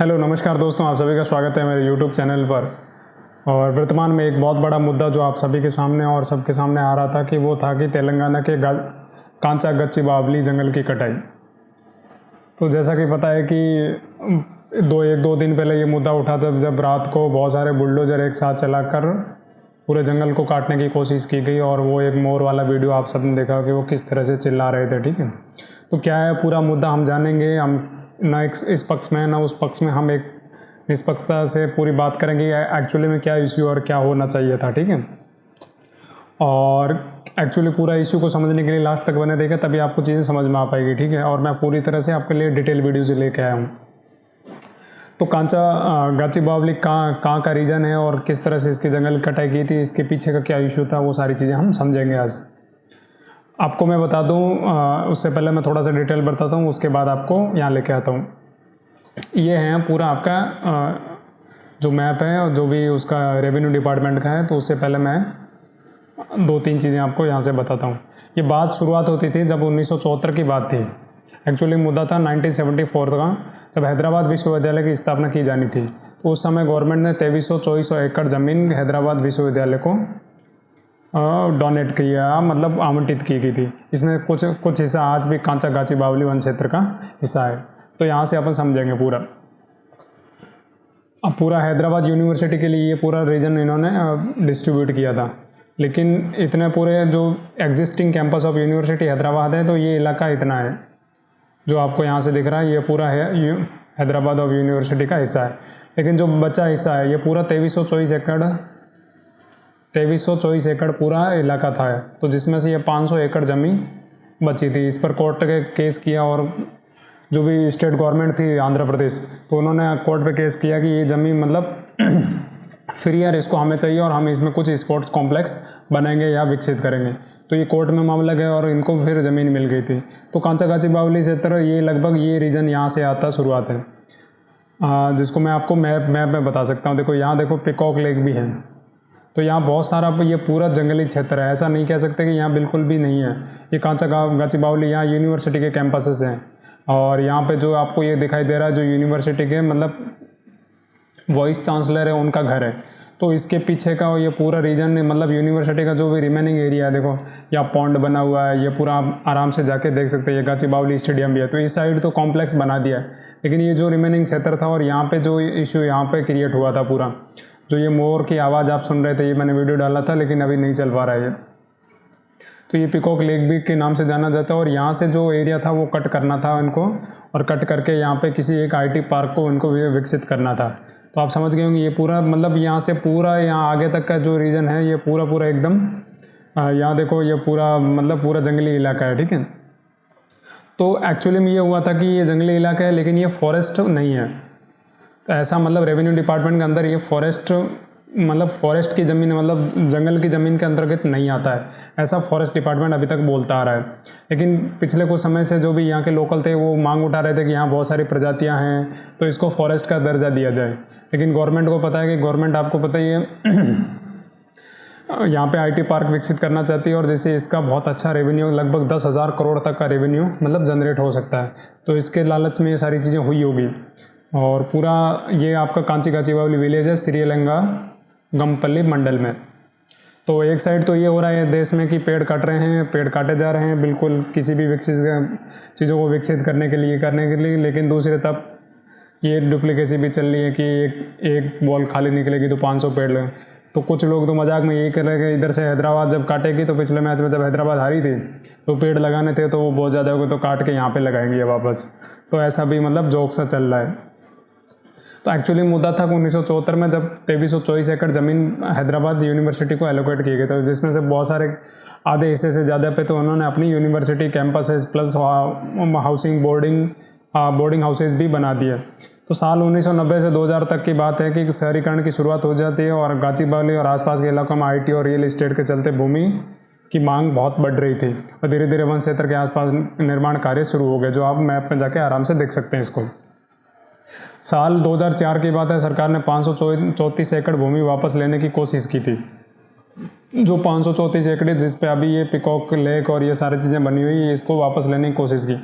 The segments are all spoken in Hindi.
हेलो नमस्कार दोस्तों, आप सभी का स्वागत है मेरे यूट्यूब चैनल पर। और वर्तमान में एक बहुत बड़ा मुद्दा जो आप सभी के सामने और सबके सामने आ रहा था कि वो था कि तेलंगाना के कांचा गच्चीबावली जंगल की कटाई। तो जैसा कि पता है कि दो दिन पहले ये मुद्दा उठा था, जब रात को बहुत सारे बुलडोजर एक साथ चलाकर पूरे जंगल को काटने की कोशिश की गई। और वो एक मोर वाला वीडियो आप सबने देखा कि वो किस तरह से चिल्ला रहे थे। ठीक है, तो क्या है पूरा मुद्दा हम जानेंगे। हम ना इस पक्ष में ना उस पक्ष में, हम एक निष्पक्षता से पूरी बात करेंगे एक्चुअली में क्या इश्यू और क्या होना चाहिए था। ठीक है, और एक्चुअली पूरा इश्यू को समझने के लिए लास्ट तक बने देखें, तभी आपको चीज़ें समझ में आ पाएगी। ठीक है, और मैं पूरी तरह से आपके लिए डिटेल वीडियो से लेके आया हूँ। तो कांचा गच्चीबावली कहाँ का रीज़न है और किस तरह से इसकी जंगल कटाई की थी, इसके पीछे का क्या इशू था, वो सारी चीज़ें हम समझेंगे आज। आपको मैं बता दूं, उससे पहले मैं थोड़ा सा डिटेल बताता हूँ, उसके बाद आपको यहाँ लेके आता हूँ। ये है पूरा आपका जो मैप है और जो भी उसका रेवेन्यू डिपार्टमेंट का है। तो उससे पहले मैं 2-3 चीज़ें आपको यहाँ से बताता हूँ। ये बात शुरुआत होती थी जब 1974 की बात थी। एक्चुअली मुद्दा था 1974 का, जब हैदराबाद विश्वविद्यालय की स्थापना की जानी थी। तो उस समय गवर्नमेंट ने 2324 एकड़ ज़मीन हैदराबाद विश्वविद्यालय को डोनेट किया, मतलब आवंटित की गई थी। इसमें कुछ हिस्सा आज भी कांचा गच्चीबावली वन क्षेत्र का हिस्सा है। तो यहाँ से अपन समझेंगे पूरा। अब पूरा हैदराबाद यूनिवर्सिटी के लिए ये पूरा रीजन इन्होंने डिस्ट्रीब्यूट किया था। लेकिन इतने पूरे जो existing campus of university Hyderabad है, तो ये इलाका इतना है जो आपको यहाँ से दिख रहा है, ये पूरा है हैदराबाद ऑफ यूनिवर्सिटी का हिस्सा है। लेकिन जो बचा हिस्सा है ये पूरा 2324 एकड़ पूरा इलाका था। तो जिसमें से ये 500 एकड़ ज़मीन बची थी। इस पर कोर्ट के केस किया, और जो भी स्टेट गवर्नमेंट थी आंध्र प्रदेश, तो उन्होंने कोर्ट पे केस किया कि ये ज़मीन मतलब फ्री है, इसको हमें चाहिए और हम इसमें कुछ स्पोर्ट्स कॉम्प्लेक्स बनाएंगे या विकसित करेंगे। तो ये कोर्ट में मामला गया और इनको फिर ज़मीन मिल गई थी। तो कांचा गच्चीबावली क्षेत्र ये लगभग ये रीजन यहाँ से आता शुरुआत है, जिसको मैं आपको मैप में बता सकता हूँ। देखो यहाँ देखो पिकॉक लेक भी है। तो यहाँ बहुत सारा ये पूरा जंगली क्षेत्र है, ऐसा नहीं कह सकते कि यहाँ बिल्कुल भी नहीं है। ये कांचा गच्चीबावली यहाँ यूनिवर्सिटी के कैंपसेस हैं। और यहाँ पे जो आपको ये दिखाई दे रहा है जो यूनिवर्सिटी के मतलब वाइस चांसलर है उनका घर है। तो इसके पीछे का ये पूरा रीजन मतलब यूनिवर्सिटी का जो भी रिमेनिंग एरिया है, देखो यहाँ पॉन्ड बना हुआ है, ये पूरा आप आराम से जाके देख सकते हैं। ये गच्चीबावली स्टेडियम भी है। तो इस साइड तो कॉम्प्लेक्स बना दिया है, लेकिन ये जो रिमेनिंग क्षेत्र था और यहाँ पे जो इशू यहाँ पे क्रिएट हुआ था पूरा, जो ये मोर की आवाज़ आप सुन रहे थे, ये मैंने वीडियो डाला था लेकिन अभी नहीं चल पा रहा है ये। तो ये पिकॉक लेक भी के नाम से जाना जाता है। और यहाँ से जो एरिया था वो कट करना था इनको, और कट करके यहाँ पे किसी एक IT पार्क को इनको विकसित करना था। तो आप समझ गए होंगे ये पूरा मतलब यहाँ से पूरा यहाँ आगे तक का जो रीजन है ये पूरा एकदम यहाँ देखो ये पूरा मतलब पूरा जंगली इलाका है। ठीक है, तो एक्चुअली में ये हुआ था कि ये जंगली इलाका है लेकिन ये फॉरेस्ट नहीं है। तो ऐसा मतलब रेवेन्यू डिपार्टमेंट के अंदर ये फॉरेस्ट की ज़मीन मतलब जंगल की ज़मीन के अंतर्गत नहीं आता है, ऐसा फॉरेस्ट डिपार्टमेंट अभी तक बोलता आ रहा है। लेकिन पिछले कुछ समय से जो भी यहाँ के लोकल थे वो मांग उठा रहे थे कि यहाँ बहुत सारी प्रजातियाँ हैं तो इसको फॉरेस्ट का दर्जा दिया जाए। लेकिन गवर्नमेंट को पता है कि गवर्नमेंट आपको पता ही है यहाँ पे IT पार्क विकसित करना चाहती है, और जैसे इसका बहुत अच्छा रेवेन्यू लगभग 10,000 करोड़ तक का रेवेन्यू मतलब जनरेट हो सकता है। तो इसके लालच में ये सारी चीज़ें हुई होगी। और पूरा ये आपका कांची गच्चीबावली विलेज है श्रीलंका गमपल्ली मंडल में। तो एक साइड तो ये हो रहा है देश में कि पेड़ काट रहे हैं, पेड़ काटे जा रहे हैं बिल्कुल किसी भी विकसित चीज़ों को विकसित करने के लिए। लेकिन दूसरी तरफ ये डुप्लीकेसी भी चल रही है कि एक बॉल खाली निकलेगी तो 500 पेड़ लगे। तो कुछ लोग तो मजाक में यही कर रहे हैं कि इधर से हैदराबाद जब काटेगी, तो पिछले मैच में जब हैदराबाद हारी थी तो पेड़ लगाने थे तो वो बहुत ज़्यादा हो गए, तो काट के यहाँ पे लगाएंगे वापस। तो ऐसा भी मतलब जोक सा चल रहा है। तो एक्चुअली मुद्दा था 1974 में जब 2324 एकड़ ज़मीन हैदराबाद यूनिवर्सिटी को एलोकेट किए गए थे, जिसमें से बहुत सारे आधे हिस्से से ज़्यादा पे तो उन्होंने अपनी university campuses plus boarding houses भी बना दिए। तो साल 1990 से 2000 तक की बात है कि शहरीकरण की शुरुआत हो जाती है, और गच्चीबावली और आसपास के इलाकों में IT और रियल एस्टेट के चलते भूमि की मांग बहुत बढ़ रही थी, और धीरे धीरे वन क्षेत्र के आसपास निर्माण कार्य शुरू हो गए, जो आप मैप में जाके आराम से देख सकते हैं इसको। साल 2004 की बात है, सरकार ने 534 एकड़ भूमि वापस लेने की कोशिश की थी। जो 534 एकड़ जिस पे अभी ये पिकॉक लेक और ये सारी चीज़ें बनी हुई है, इसको वापस लेने की कोशिश की।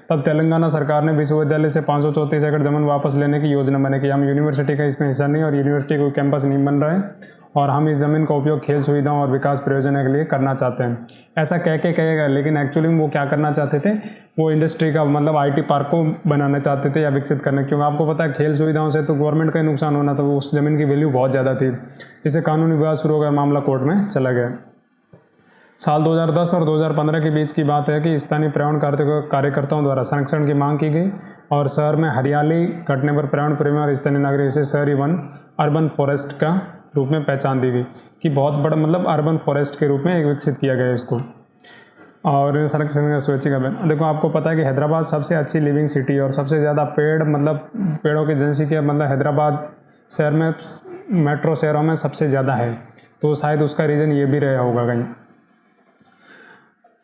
तब तेलंगाना सरकार ने विश्वविद्यालय से 534 एकड़ ज़मीन वापस लेने की योजना बनी कि हम यूनिवर्सिटी का इसमें हिस्सा नहीं और यूनिवर्सिटी कोई कैंपस नहीं बन रहा है और हम इस ज़मीन का उपयोग खेल सुविधाओं और विकास प्रयोजन के लिए करना चाहते हैं। ऐसा कह के कहेगा, लेकिन एक्चुअली में वो क्या करना चाहते थे, वो इंडस्ट्री का मतलब IT पार्क को बनाना चाहते थे या विकसित करने, क्योंकि आपको पता है खेल सुविधाओं से तो गवर्नमेंट का ही नुकसान होना था। वो उस ज़मीन की वैल्यू बहुत ज़्यादा थी। इससे कानूनी विवाद शुरू हो गया, मामला कोर्ट में चला गया। साल 2010 और 2015 के बीच की बात है कि स्थानीय पर्यावरण कार्यकर्ताओं द्वारा संरक्षण की मांग की गई और शहर में हरियाली घटने पर पर्यावरण प्रेमी और स्थानीय नागरिक इसे शहरी वन अर्बन फॉरेस्ट का रूप में पहचान दी गई कि बहुत बड़ा मतलब अर्बन फॉरेस्ट के रूप में एक विकसित किया गया इसको। और संरक्षण का स्वैच्छिक अभियान, देखो आपको पता है कि हैदराबाद सबसे अच्छी लिविंग सिटी और सबसे ज़्यादा पेड़ मतलब पेड़ों की जनसंख्या मतलब हैदराबाद शहर में मेट्रो शहरों में सबसे ज़्यादा है, तो शायद उसका रीज़न ये भी रहा होगा कहीं।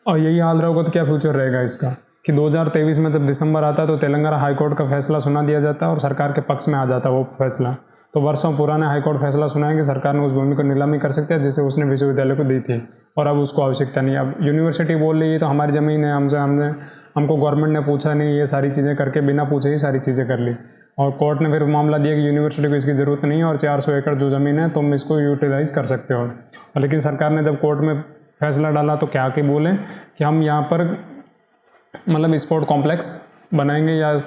और यही हाल रहेगा तो क्या फ्यूचर रहेगा इसका कि 2023 में जब दिसंबर आता है तो तेलंगाना हाईकोर्ट का फैसला सुना दिया जाता है और सरकार के पक्ष में आ जाता है वो फैसला। तो वर्षों पुराने हाईकोर्ट फैसला सुना है कि सरकार ने उस भूमि को नीलामी कर सकती है जिसे उसने विश्वविद्यालय को दी थी और अब उसको आवश्यकता नहीं। अब यूनिवर्सिटी बोल रही है तो हमारी ज़मीन है, हमको गवर्नमेंट ने पूछा नहीं, ये सारी चीज़ें करके बिना पूछे ही सारी चीज़ें कर ली। और कोर्ट ने फिर मामला दिया कि यूनिवर्सिटी को इसकी ज़रूरत नहीं है और 400 एकड़ जो ज़मीन है तुम इसको यूटिलाइज़ कर सकते हो। लेकिन सरकार ने जब कोर्ट में फैसला डाला तो क्या कि बोले कि हम यहाँ पर मतलब स्पोर्ट कॉम्प्लेक्स बनाएंगे या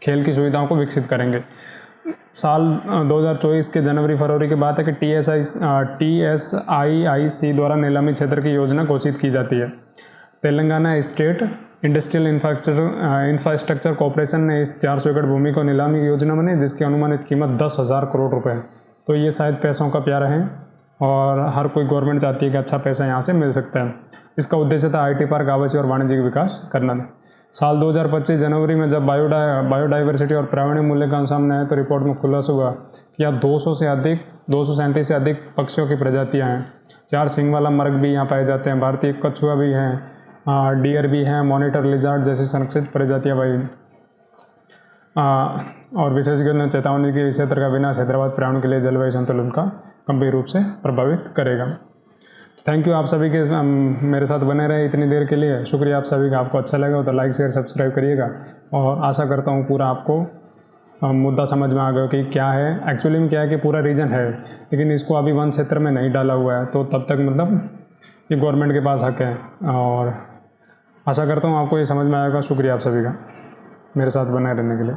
खेल की सुविधाओं को विकसित करेंगे। साल 2024 के जनवरी फरवरी की बात है कि TSIIC द्वारा नीलामी क्षेत्र की योजना घोषित की जाती है। Telangana state industrial infrastructure corporation ने इस 400 एकड़ भूमि को नीलामी की योजना बनाई जिसकी अनुमानित कीमत 10,000 करोड़ रुपए है। तो ये शायद पैसों का प्यारा है और हर कोई गवर्नमेंट चाहती है कि अच्छा पैसा यहाँ से मिल सकता है। इसका उद्देश्य था IT पार्क, आवासीय और वाणिज्यिक विकास करना था। साल 2025 जनवरी में जब बायोडाइवर्सिटी और पर्यावरणीय मूल्यांकन सामने आए तो रिपोर्ट में खुलासा हुआ कि यहाँ 237 से अधिक पक्षियों की प्रजातियाँ हैं। 4 सींग वाला मर्ग भी यहाँ पाए जाते हैं, भारतीय कछुआ भी हैं, डियर भी हैं, मॉनिटर लिजार्ड जैसी संरक्षित प्रजातियाँ भाई। और विशेषज्ञों ने चेतावनी की इस क्षेत्र का विनाश हैदराबाद पर्यावरण के लिए जलवायु संतुलन का गंभीर रूप से प्रभावित करेगा। थैंक यू आप सभी के मेरे साथ बने रहे इतनी देर के लिए, शुक्रिया आप सभी का। आपको अच्छा लगा तो लाइक शेयर सब्सक्राइब करिएगा और आशा करता हूँ पूरा आपको मुद्दा समझ में आ गया कि क्या है एक्चुअली में, क्या है कि पूरा रीजन है लेकिन इसको अभी वन क्षेत्र में नहीं डाला हुआ है, तो तब तक मतलब ये गवर्नमेंट के पास हक है और आशा करता हूँ आपको ये समझ में आएगा। शुक्रिया आप सभी का मेरे साथ बने रहने के लिए।